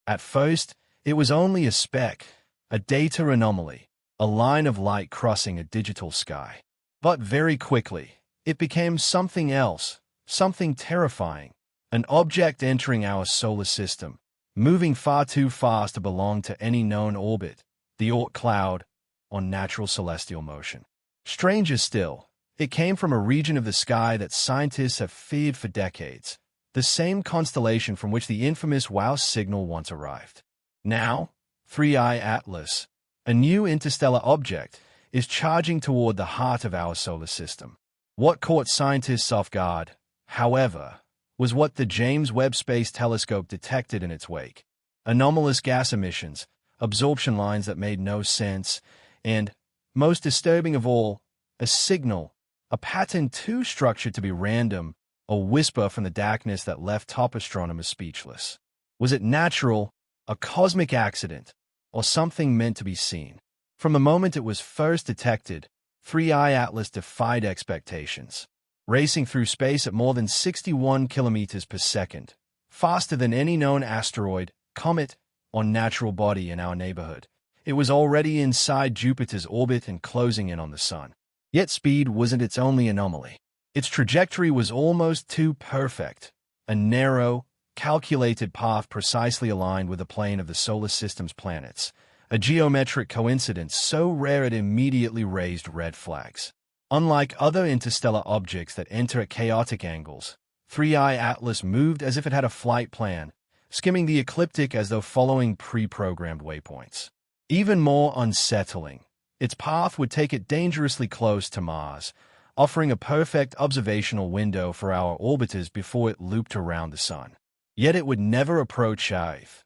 At first, it was only a speck, a data anomaly, a line of light crossing a digital sky. But very quickly, it became something else, something terrifying, an object entering our solar system, moving far too fast to belong to any known orbit, the Oort cloud, or natural celestial motion. Stranger still, it came from a region of the sky that scientists have feared for decades, the same constellation from which the infamous WOW signal once arrived. Now, 3I Atlas, a new interstellar object, is charging toward the heart of our solar system. What caught scientists off guard, however, was what the James Webb Space Telescope detected in its wake. Anomalous gas emissions, absorption lines that made no sense, and, most disturbing of all, a signal, a pattern too structured to be random, a whisper from the darkness that left top astronomers speechless. Was it natural, a cosmic accident, or something meant to be seen? From the moment it was first detected, 3I Atlas defied expectations. Racing through space at more than 61 kilometers per second, faster than any known asteroid, comet, or natural body in our neighborhood. It was already inside Jupiter's orbit and closing in on the Sun. Yet speed wasn't its only anomaly. Its trajectory was almost too perfect, a narrow, calculated path precisely aligned with the plane of the solar system's planets, a geometric coincidence so rare it immediately raised red flags. Unlike other interstellar objects that enter at chaotic angles, 3I Atlas moved as if it had a flight plan, skimming the ecliptic as though following pre-programmed waypoints. Even more unsettling, its path would take it dangerously close to Mars, offering a perfect observational window for our orbiters before it looped around the Sun. Yet it would never approach Earth.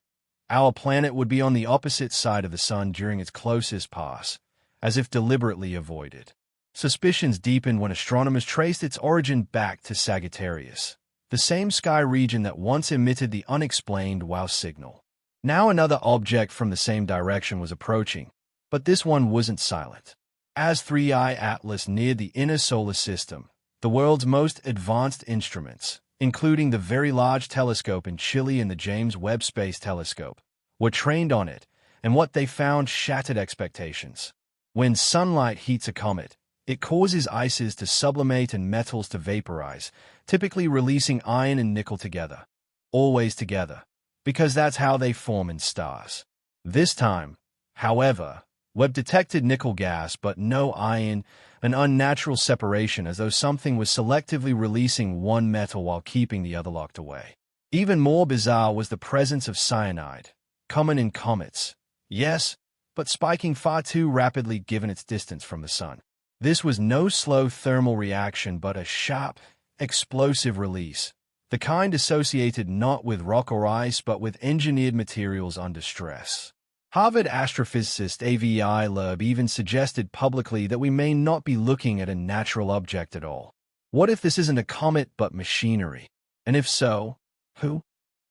Our planet would be on the opposite side of the Sun during its closest pass, as if deliberately avoided. Suspicions deepened when astronomers traced its origin back to Sagittarius, the same sky region that once emitted the unexplained WOW signal. Now another object from the same direction was approaching, but this one wasn't silent. As 3I Atlas neared the inner solar system, the world's most advanced instruments, including the Very Large Telescope in Chile and the James Webb Space Telescope, were trained on it, and what they found shattered expectations. When sunlight heats a comet, it causes ices to sublimate and metals to vaporize, typically releasing iron and nickel together. Always together, because that's how they form in stars. This time, however, Webb detected nickel gas but no iron, an unnatural separation as though something was selectively releasing one metal while keeping the other locked away. Even more bizarre was the presence of cyanide, common in comets. Yes, but spiking far too rapidly given its distance from the Sun. This was no slow thermal reaction but a sharp, explosive release, the kind associated not with rock or ice but with engineered materials under stress. Harvard astrophysicist Avi Loeb even suggested publicly that we may not be looking at a natural object at all. What if this isn't a comet but machinery? And if so, who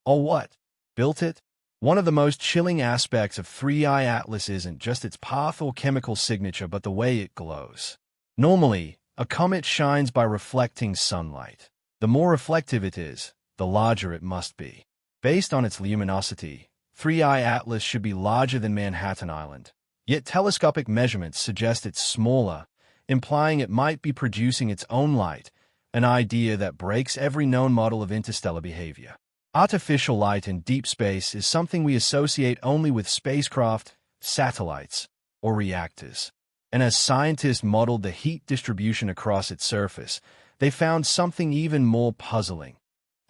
or what built it? One of the most chilling aspects of 3I Atlas isn't just its path or chemical signature but the way it glows. Normally, a comet shines by reflecting sunlight. The more reflective it is, the larger it must be. Based on its luminosity, 3I Atlas should be larger than Manhattan Island. Yet telescopic measurements suggest it's smaller, implying it might be producing its own light, an idea that breaks every known model of interstellar behavior. Artificial light in deep space is something we associate only with spacecraft, satellites, or reactors. And as scientists modeled the heat distribution across its surface, they found something even more puzzling: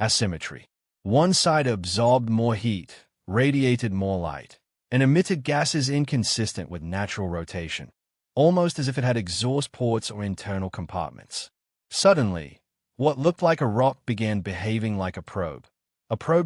asymmetry. One side absorbed more heat, radiated more light, and emitted gases inconsistent with natural rotation, almost as if it had exhaust ports or internal compartments. Suddenly, what looked like a rock began behaving like a probe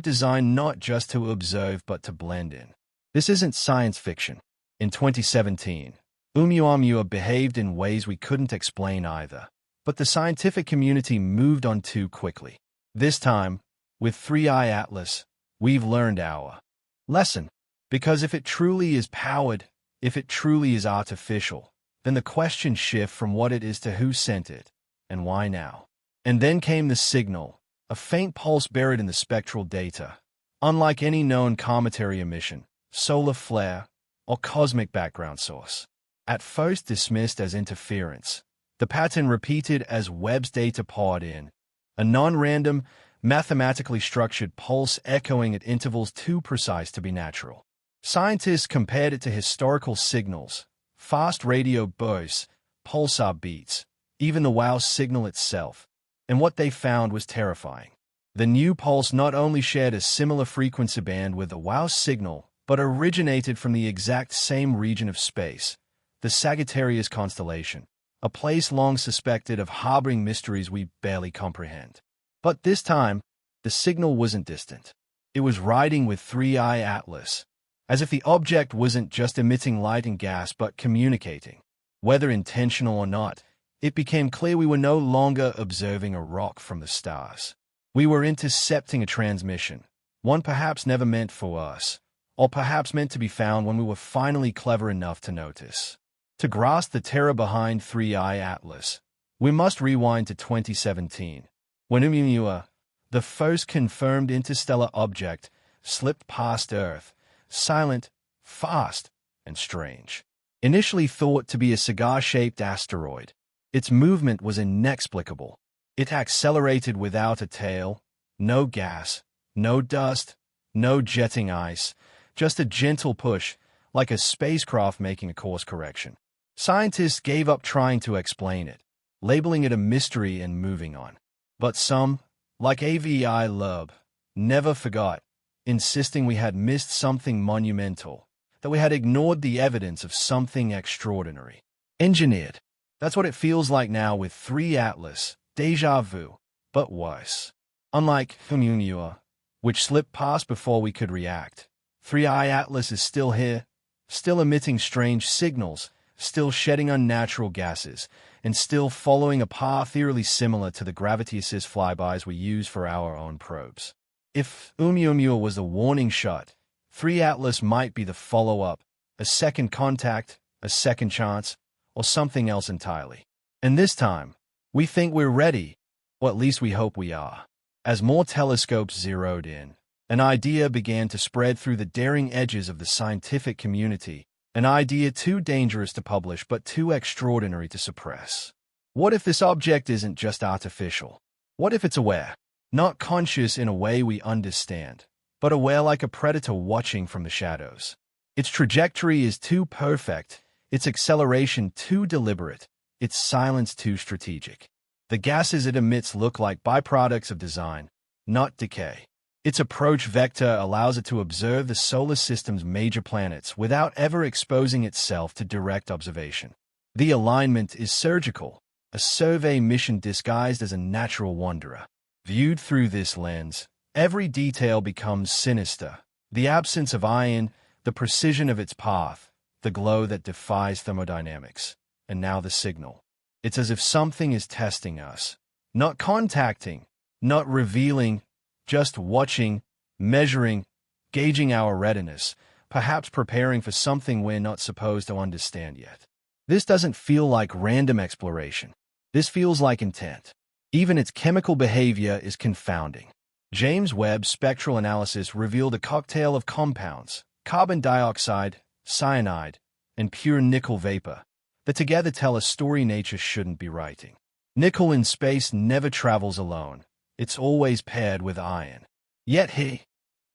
designed not just to observe but to blend in. This isn't science fiction. In 2017, Oumuamua behaved in ways we couldn't explain either, but the scientific community moved on too quickly. This time, with 3I Atlas, we've learned our lesson. Because if it truly is powered, if it truly is artificial, then the questions shift from what it is to who sent it, and why now. And then came the signal, a faint pulse buried in the spectral data, unlike any known cometary emission, solar flare, or cosmic background source. At first dismissed as interference, the pattern repeated as Webb's data poured in, a non-random, mathematically structured pulse echoing at intervals too precise to be natural. Scientists compared it to historical signals, fast radio bursts, pulsar beats, even the WOW signal itself, and what they found was terrifying. The new pulse not only shared a similar frequency band with the WOW signal, but originated from the exact same region of space, the Sagittarius constellation, a place long suspected of harboring mysteries we barely comprehend. But this time, the signal wasn't distant. It was riding with 3I Atlas, as if the object wasn't just emitting light and gas but communicating. Whether intentional or not, it became clear we were no longer observing a rock from the stars. We were intercepting a transmission, one perhaps never meant for us, or perhaps meant to be found when we were finally clever enough to notice. To grasp the terror behind 3I Atlas, we must rewind to 2017, when Oumuamua, the first confirmed interstellar object, slipped past Earth, silent, fast, and strange. Initially thought to be a cigar-shaped asteroid, its movement was inexplicable. It accelerated without a tail, no gas, no dust, no jetting ice, just a gentle push, like a spacecraft making a course correction. Scientists gave up trying to explain it, labeling it a mystery and moving on. But some, like Avi Loeb, never forgot, insisting we had missed something monumental, that we had ignored the evidence of something extraordinary. Engineered. That's what it feels like now with 3 Atlas, déjà vu, but worse. Unlike Oumuamua, which slipped past before we could react, 3I Atlas is still here, still emitting strange signals, still shedding unnatural gases, and still following a path eerily similar to the gravity-assist flybys we use for our own probes. If Oumuamua was a warning shot, 3 Atlas might be the follow-up, a second contact, a second chance, or something else entirely. And this time, we think we're ready, or at least we hope we are. As more telescopes zeroed in, an idea began to spread through the daring edges of the scientific community, an idea too dangerous to publish but too extraordinary to suppress. What if this object isn't just artificial? What if it's aware? Not conscious in a way we understand, but aware like a predator watching from the shadows. Its trajectory is too perfect, its acceleration too deliberate, its silence too strategic. The gases it emits look like byproducts of design, not decay. Its approach vector allows it to observe the solar system's major planets without ever exposing itself to direct observation. The alignment is surgical, a survey mission disguised as a natural wanderer. Viewed through this lens, every detail becomes sinister. The absence of iron, the precision of its path, the glow that defies thermodynamics, and now the signal. It's as if something is testing us, not contacting, not revealing, just watching, measuring, gauging our readiness, perhaps preparing for something we're not supposed to understand yet. This doesn't feel like random exploration. This feels like intent. Even its chemical behavior is confounding. James Webb's spectral analysis revealed a cocktail of compounds, carbon dioxide, cyanide, and pure nickel vapor, that together tell a story nature shouldn't be writing. Nickel in space never travels alone. It's always paired with iron. Yet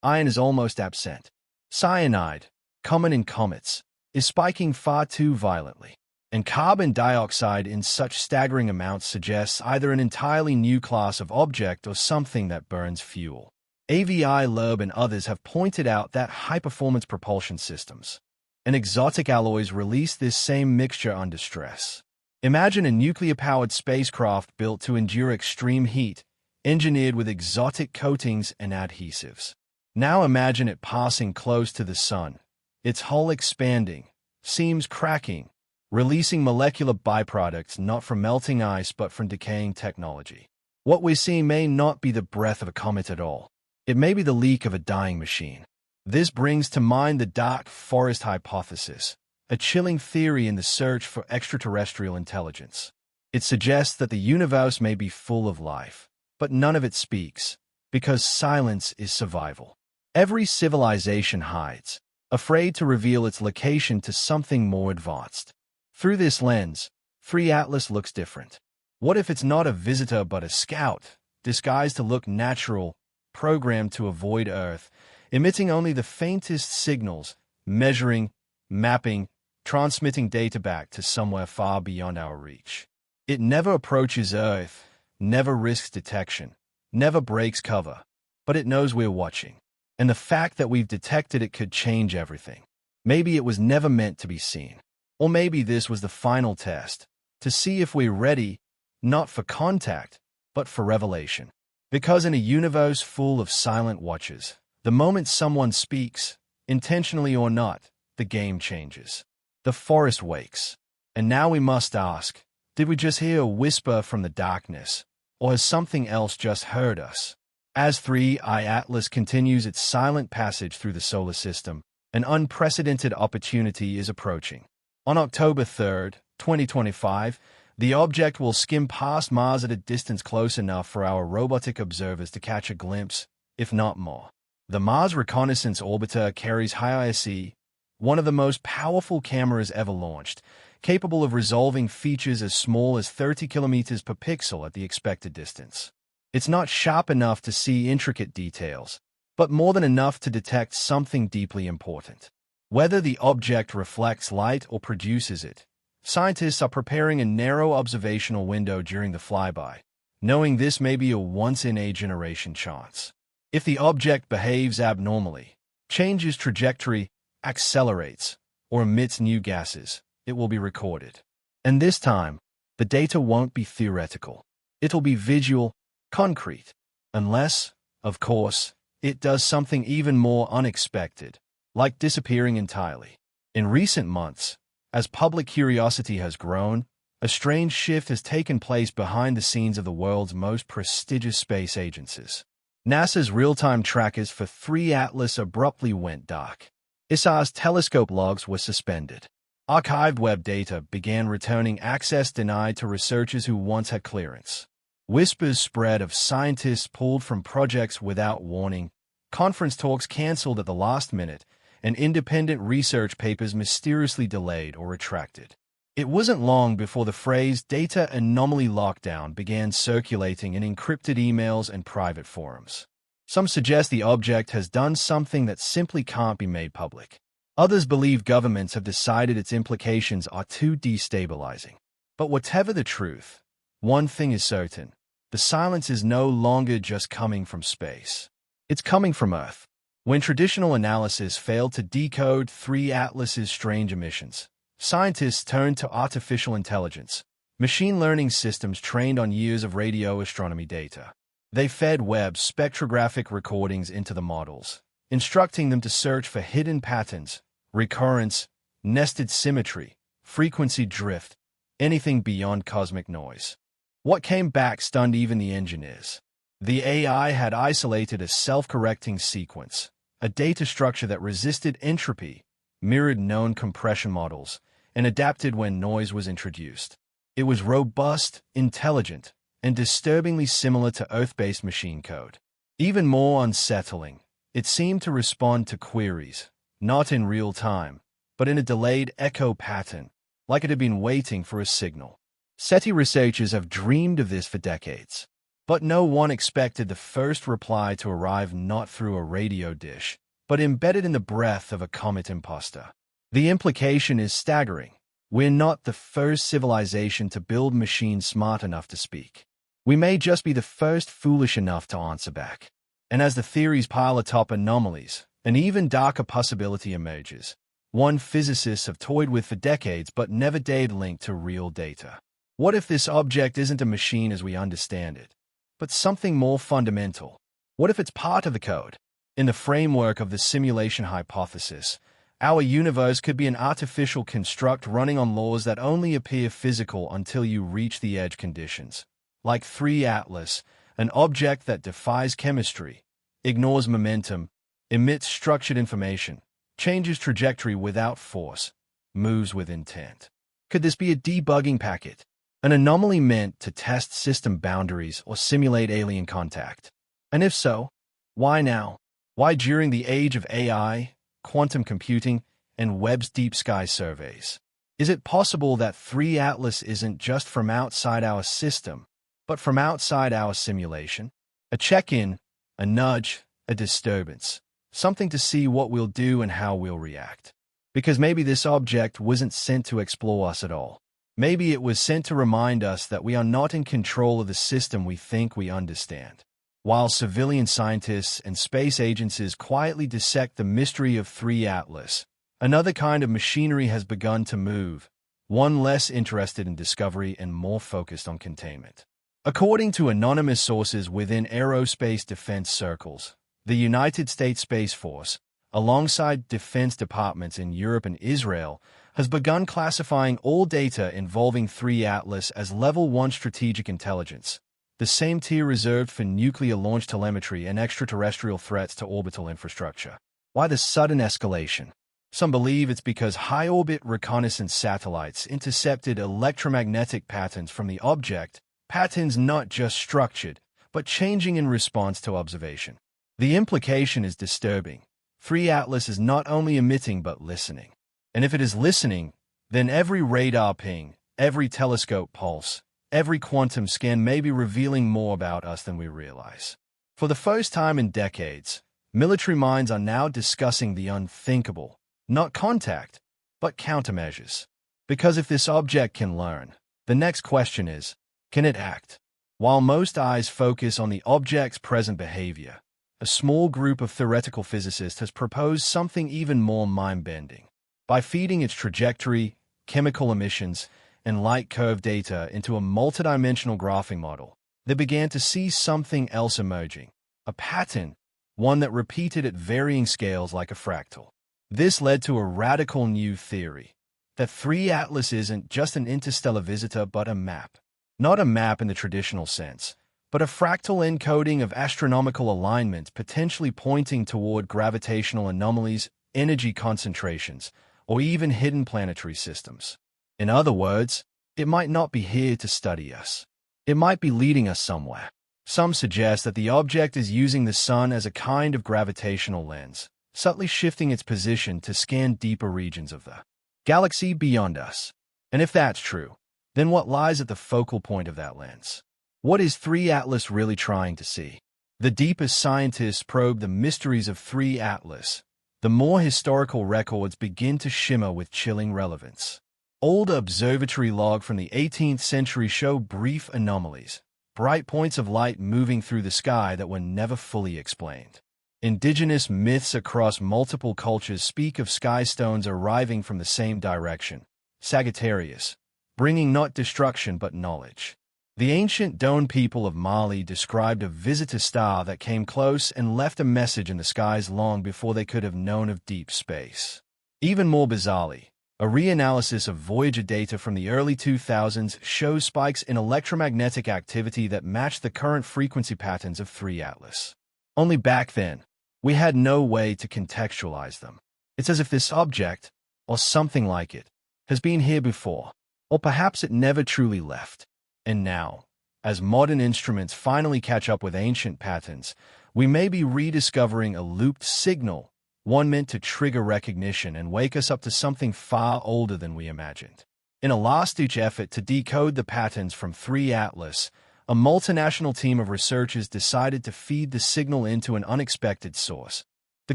iron is almost absent. Cyanide, common in comets, is spiking far too violently. And carbon dioxide in such staggering amounts suggests either an entirely new class of object or something that burns fuel. Avi Loeb and others have pointed out that high-performance propulsion systems and exotic alloys release this same mixture under stress. Imagine a nuclear-powered spacecraft built to endure extreme heat, engineered with exotic coatings and adhesives. Now imagine it passing close to the sun, its hull expanding, seams cracking, releasing molecular byproducts not from melting ice but from decaying technology. What we're seeing may not be the breath of a comet at all. It may be the leak of a dying machine. This brings to mind the dark forest hypothesis, a chilling theory in the search for extraterrestrial intelligence. It suggests that the universe may be full of life, but none of it speaks, because silence is survival. Every civilization hides, afraid to reveal its location to something more advanced. Through this lens, 3 Atlas looks different. What if it's not a visitor but a scout, disguised to look natural, programmed to avoid Earth, emitting only the faintest signals, measuring, mapping, transmitting data back to somewhere far beyond our reach? It never approaches Earth, never risks detection, never breaks cover, but it knows we're watching. And the fact that we've detected it could change everything. Maybe it was never meant to be seen. Or maybe this was the final test, to see if we're ready, not for contact, but for revelation. Because in a universe full of silent watchers, the moment someone speaks, intentionally or not, the game changes. The forest wakes. And now we must ask, did we just hear a whisper from the darkness, or has something else just heard us? As 3I Atlas continues its silent passage through the solar system, an unprecedented opportunity is approaching. On October 3, 2025, the object will skim past Mars at a distance close enough for our robotic observers to catch a glimpse, if not more. The Mars Reconnaissance Orbiter carries HiISE, one of the most powerful cameras ever launched, capable of resolving features as small as 30 kilometers per pixel at the expected distance. It's not sharp enough to see intricate details, but more than enough to detect something deeply important. Whether the object reflects light or produces it, scientists are preparing a narrow observational window during the flyby, knowing this may be a once-in-a-generation chance. If the object behaves abnormally, changes trajectory, accelerates, or emits new gases, it will be recorded. And this time, the data won't be theoretical. It'll be visual, concrete. Unless, of course, it does something even more unexpected, like disappearing entirely. In recent months, as public curiosity has grown, a strange shift has taken place behind the scenes of the world's most prestigious space agencies. NASA's real-time trackers for 3 Atlas abruptly went dark. ESA's telescope logs were suspended. Archived web data began returning access denied to researchers who once had clearance. Whispers spread of scientists pulled from projects without warning, conference talks canceled at the last minute, and independent research papers mysteriously delayed or retracted. It wasn't long before the phrase data anomaly lockdown began circulating in encrypted emails and private forums. Some suggest the object has done something that simply can't be made public. Others believe governments have decided its implications are too destabilizing. But whatever the truth, one thing is certain: the silence is no longer just coming from space. It's coming from Earth. When traditional analysis failed to decode 3 Atlas's strange emissions, scientists turned to artificial intelligence, machine learning systems trained on years of radio astronomy data. They fed Webb spectrographic recordings into the models, instructing them to search for hidden patterns, recurrence, nested symmetry, frequency drift, anything beyond cosmic noise. What came back stunned even the engineers. The AI had isolated a self-correcting sequence, a data structure that resisted entropy, mirrored known compression models, and adapted when noise was introduced. It was robust, intelligent, and disturbingly similar to Earth-based machine code. Even more unsettling, it seemed to respond to queries, not in real time, but in a delayed echo pattern, like it had been waiting for a signal. SETI researchers have dreamed of this for decades, but no one expected the first reply to arrive not through a radio dish, but embedded in the breath of a comet imposter. The implication is staggering. We're not the first civilization to build machines smart enough to speak. We may just be the first foolish enough to answer back. And as the theories pile atop anomalies, an even darker possibility emerges, one physicists have toyed with for decades but never dared link to real data. What if this object isn't a machine as we understand it, but something more fundamental? What if it's part of the code? In the framework of the simulation hypothesis, our universe could be an artificial construct running on laws that only appear physical until you reach the edge conditions. Like 3 Atlas, an object that defies chemistry, ignores momentum, emits structured information, changes trajectory without force, moves with intent. Could this be a debugging packet? An anomaly meant to test system boundaries or simulate alien contact? And if so, why now? Why, during the age of AI, quantum computing, and Webb's deep sky surveys, is it possible that 3 Atlas isn't just from outside our system, but from outside our simulation? A check-in, a nudge, a disturbance, something to see what we'll do and how we'll react. Because maybe this object wasn't sent to explore us at all. Maybe it was sent to remind us that we are not in control of the system we think we understand. While civilian scientists and space agencies quietly dissect the mystery of 3 Atlas, another kind of machinery has begun to move, one less interested in discovery and more focused on containment. According to anonymous sources within aerospace defense circles, the United States Space Force, alongside defense departments in Europe and Israel, has begun classifying all data involving 3 Atlas as Level 1 strategic intelligence, the same tier reserved for nuclear launch telemetry and extraterrestrial threats to orbital infrastructure. Why the sudden escalation? Some believe it's because high-orbit reconnaissance satellites intercepted electromagnetic patterns from the object, patterns not just structured, but changing in response to observation. The implication is disturbing. 3 Atlas is not only emitting but listening. And if it is listening, then every radar ping, every telescope pulse, every quantum scan may be revealing more about us than we realize. For the first time in decades, military minds are now discussing the unthinkable, not contact, but countermeasures. Because if this object can learn, the next question is, can it act? While most eyes focus on the object's present behavior, a small group of theoretical physicists has proposed something even more mind-bending. By feeding its trajectory, chemical emissions, and light curve data into a multidimensional graphing model, they began to see something else emerging, a pattern, one that repeated at varying scales like a fractal. This led to a radical new theory, that 3 Atlas isn't just an interstellar visitor but a map. Not a map in the traditional sense, but a fractal encoding of astronomical alignment potentially pointing toward gravitational anomalies, energy concentrations, or even hidden planetary systems. In other words, it might not be here to study us. It might be leading us somewhere. Some suggest that the object is using the sun as a kind of gravitational lens, subtly shifting its position to scan deeper regions of the galaxy beyond us. And if that's true, then what lies at the focal point of that lens? What is 3 Atlas really trying to see? The deeper scientists probe the mysteries of 3 Atlas, the more historical records begin to shimmer with chilling relevance. Old observatory log from the 18th century show brief anomalies, bright points of light moving through the sky that were never fully explained. Indigenous myths across multiple cultures speak of sky stones arriving from the same direction, Sagittarius, bringing not destruction but knowledge. The ancient Don people of Mali described a visitor star that came close and left a message in the skies long before they could have known of deep space. Even more bizarrely, a reanalysis of Voyager data from the early 2000s shows spikes in electromagnetic activity that match the current frequency patterns of 3 Atlas. Only back then, we had no way to contextualize them. It's as if this object, or something like it, has been here before, or perhaps it never truly left. And now, as modern instruments finally catch up with ancient patterns, we may be rediscovering a looped signal, one meant to trigger recognition and wake us up to something far older than we imagined. In a last-ditch effort to decode the patterns from 3 Atlas, a multinational team of researchers decided to feed the signal into an unexpected source, the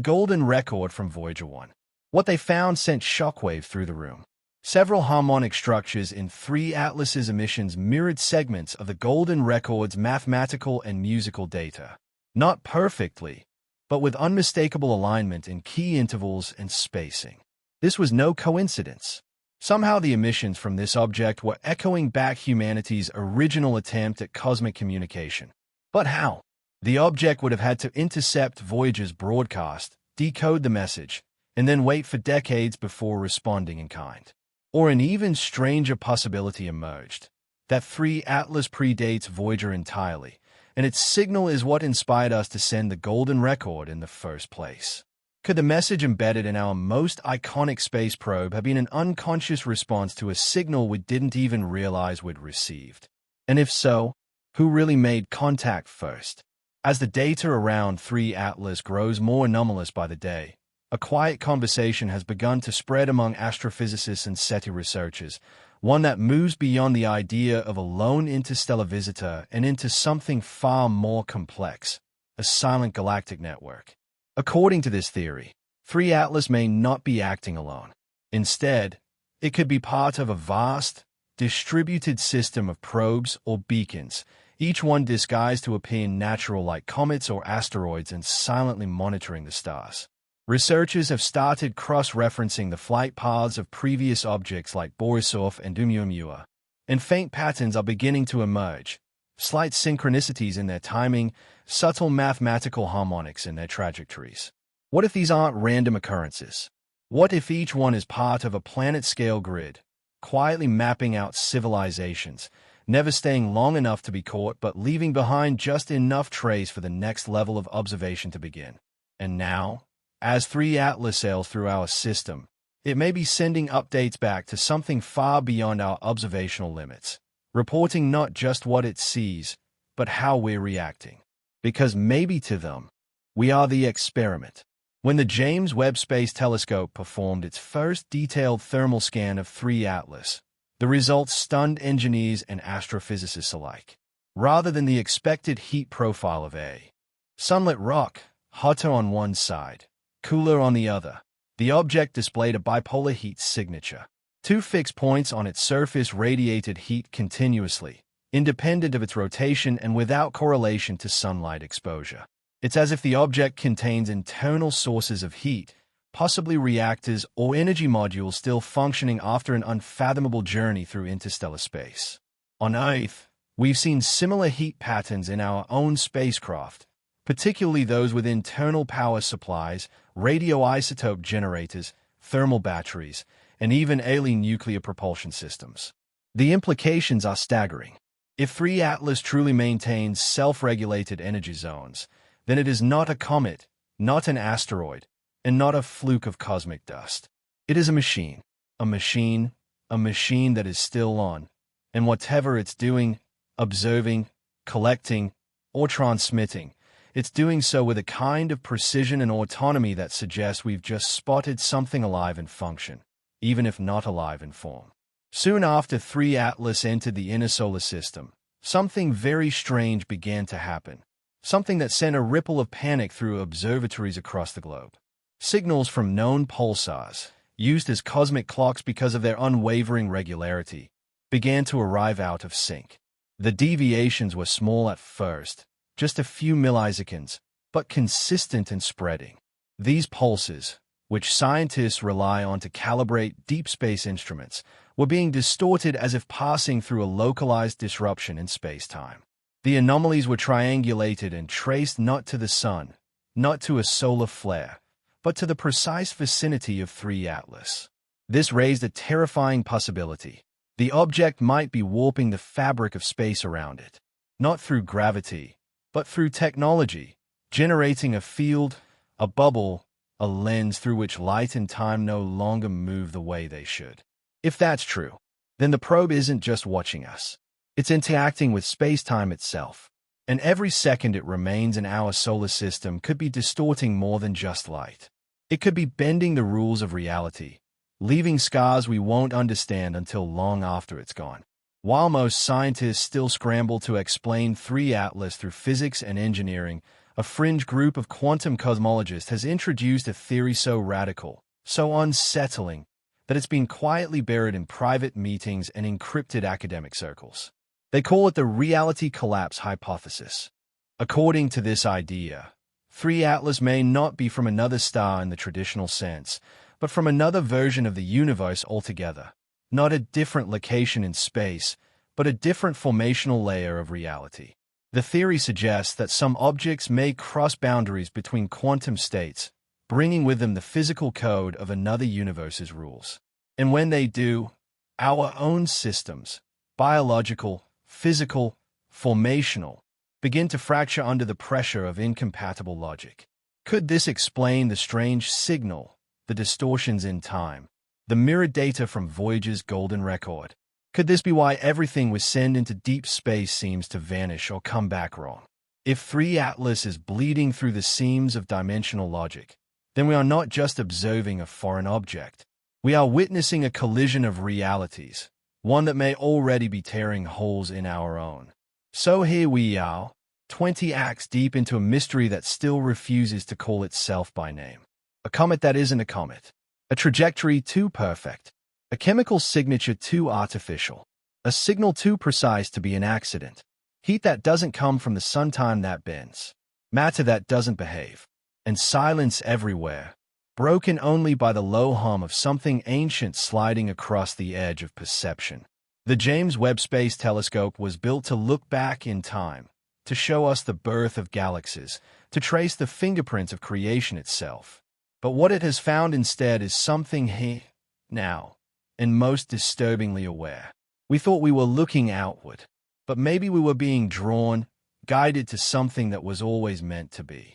Golden Record from Voyager 1. What they found sent shockwaves through the room. Several harmonic structures in 3 Atlas's emissions mirrored segments of the Golden Record's mathematical and musical data. Not perfectly, but with unmistakable alignment in key intervals and spacing. This was no coincidence. Somehow the emissions from this object were echoing back humanity's original attempt at cosmic communication. But how? The object would have had to intercept Voyager's broadcast, decode the message, and then wait for decades before responding in kind. Or an even stranger possibility emerged, that 3 Atlas predates Voyager entirely, and its signal is what inspired us to send the Golden Record in the first place. Could the message embedded in our most iconic space probe have been an unconscious response to a signal we didn't even realize we'd received? And if so, who really made contact first? As the data around 3 Atlas grows more anomalous by the day, a quiet conversation has begun to spread among astrophysicists and SETI researchers, one that moves beyond the idea of a lone interstellar visitor and into something far more complex, a silent galactic network. According to this theory, 3 Atlas may not be acting alone. Instead, it could be part of a vast, distributed system of probes or beacons, each one disguised to appear natural like comets or asteroids and silently monitoring the stars. Researchers have started cross-referencing the flight paths of previous objects like Borisov and Oumuamua, and faint patterns are beginning to emerge, slight synchronicities in their timing, subtle mathematical harmonics in their trajectories. What if these aren't random occurrences? What if each one is part of a planet-scale grid, quietly mapping out civilizations, never staying long enough to be caught but leaving behind just enough trace for the next level of observation to begin? And now, as 3 Atlas sails through our system, it may be sending updates back to something far beyond our observational limits, reporting not just what it sees, but how we're reacting. Because maybe to them, we are the experiment. When the James Webb Space Telescope performed its first detailed thermal scan of 3 Atlas, the results stunned engineers and astrophysicists alike. Rather than the expected heat profile of a sunlit rock, hotter on one side, cooler on the other, the object displayed a bipolar heat signature. 2 fixed points on its surface radiated heat continuously, independent of its rotation and without correlation to sunlight exposure. It's as if the object contains internal sources of heat, possibly reactors or energy modules still functioning after an unfathomable journey through interstellar space. On Earth, we've seen similar heat patterns in our own spacecraft, particularly those with internal power supplies, radioisotope generators, thermal batteries, and even alien nuclear propulsion systems. The implications are staggering. If 3 Atlas truly maintains self-regulated energy zones, then it is not a comet, not an asteroid, and not a fluke of cosmic dust. It is a machine, a machine, a machine that is still on, and whatever it's doing, observing, collecting, or transmitting, it's doing so with a kind of precision and autonomy that suggests we've just spotted something alive in function, even if not alive in form. Soon after 3 Atlas entered the inner solar system, something very strange began to happen, something that sent a ripple of panic through observatories across the globe. Signals from known pulsars, used as cosmic clocks because of their unwavering regularity, began to arrive out of sync. The deviations were small at first, just a few milliseconds, but consistent and spreading. These pulses, which scientists rely on to calibrate deep space instruments, were being distorted as if passing through a localized disruption in space-time. The anomalies were triangulated and traced not to the sun, not to a solar flare, but to the precise vicinity of 3 Atlas. This raised a terrifying possibility. The object might be warping the fabric of space around it, not through gravity, but through technology, generating a field, a bubble, a lens through which light and time no longer move the way they should. If that's true, then the probe isn't just watching us. It's interacting with space-time itself, and every second it remains in our solar system could be distorting more than just light. It could be bending the rules of reality, leaving scars we won't understand until long after it's gone. While most scientists still scramble to explain 3 Atlas through physics and engineering, a fringe group of quantum cosmologists has introduced a theory so radical, so unsettling, that it's been quietly buried in private meetings and encrypted academic circles. They call it the reality collapse hypothesis. According to this idea, 3 Atlas may not be from another star in the traditional sense, but from another version of the universe altogether. Not a different location in space, but a different formational layer of reality. The theory suggests that some objects may cross boundaries between quantum states, bringing with them the physical code of another universe's rules. And when they do, our own systems, biological, physical, formational, begin to fracture under the pressure of incompatible logic. Could this explain the strange signal, the distortions in time, the mirrored data from Voyager's golden record? Could this be why everything we send into deep space seems to vanish or come back wrong? If 3 Atlas is bleeding through the seams of dimensional logic, then we are not just observing a foreign object. We are witnessing a collision of realities, one that may already be tearing holes in our own. So here we are, 20 acts deep into a mystery that still refuses to call itself by name. A comet that isn't a comet. A trajectory too perfect. A chemical signature too artificial. A signal too precise to be an accident. Heat that doesn't come from the sun, time that bends. Matter that doesn't behave. And silence everywhere, broken only by the low hum of something ancient sliding across the edge of perception. The James Webb Space Telescope was built to look back in time, to show us the birth of galaxies, to trace the fingerprints of creation itself. But what it has found instead is something here, now, and most disturbingly aware. We thought we were looking outward, but maybe we were being drawn, guided to something that was always meant to be.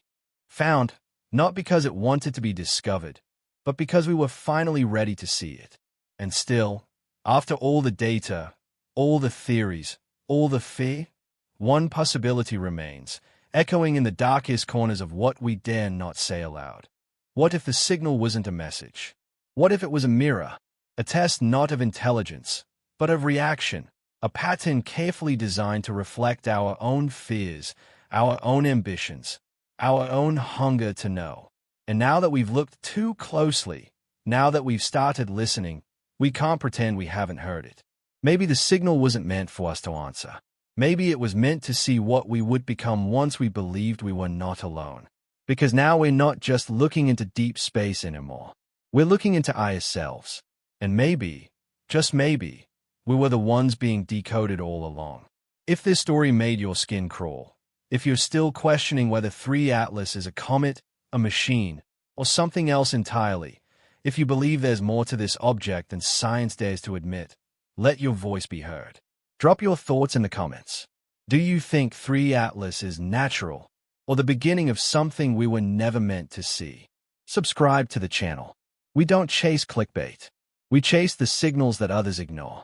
Found, not because it wanted to be discovered, but because we were finally ready to see it. And still, after all the data, all the theories, all the fear, one possibility remains, echoing in the darkest corners of what we dare not say aloud. What if the signal wasn't a message? What if it was a mirror, a test not of intelligence, but of reaction, a pattern carefully designed to reflect our own fears, our own ambitions, our own hunger to know? And now that we've looked too closely, now that we've started listening, we can't pretend we haven't heard it. Maybe the signal wasn't meant for us to answer. Maybe it was meant to see what we would become once we believed we were not alone. Because now we're not just looking into deep space anymore. We're looking into ourselves. And maybe, just maybe, we were the ones being decoded all along. If this story made your skin crawl, if you're still questioning whether 3 Atlas is a comet, a machine, or something else entirely, if you believe there's more to this object than science dares to admit, let your voice be heard. Drop your thoughts in the comments. Do you think 3 Atlas is natural, or the beginning of something we were never meant to see? Subscribe to the channel. We don't chase clickbait. We chase the signals that others ignore.